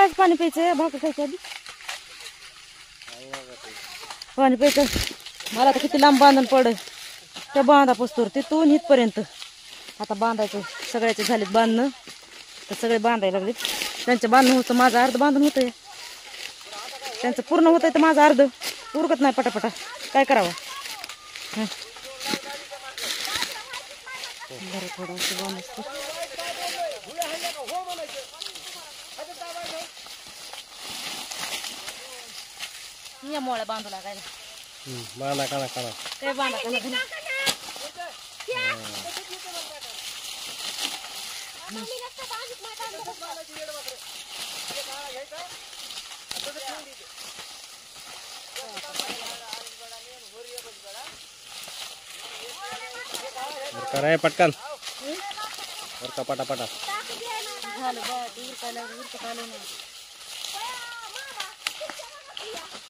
नारळाचं पाणी प्यायचं भाकर खायचं आधी पाणी प्यायचं मला तर किती लांब बांधून पड त्या बांधा पोचतोर तिथून इथपर्यंत आता बांधायचं सगळ्याचे झालेत बांधणं तर सगळे बांधायला लागलेत त्यांचं बांधणं होतं माझं अर्ध बांधून होतंय त्यांचं पूर्ण होतंय तर माझं अर्ध उरकत नाही पटापटा काय करावं बरं थोडं असं बांधायचं या मोळ्या बांधू लागायला बांधा काढा काढा काय बांधा काढा कराय पटकन पटापटा झालं बा उरकायला उरकत आलं ना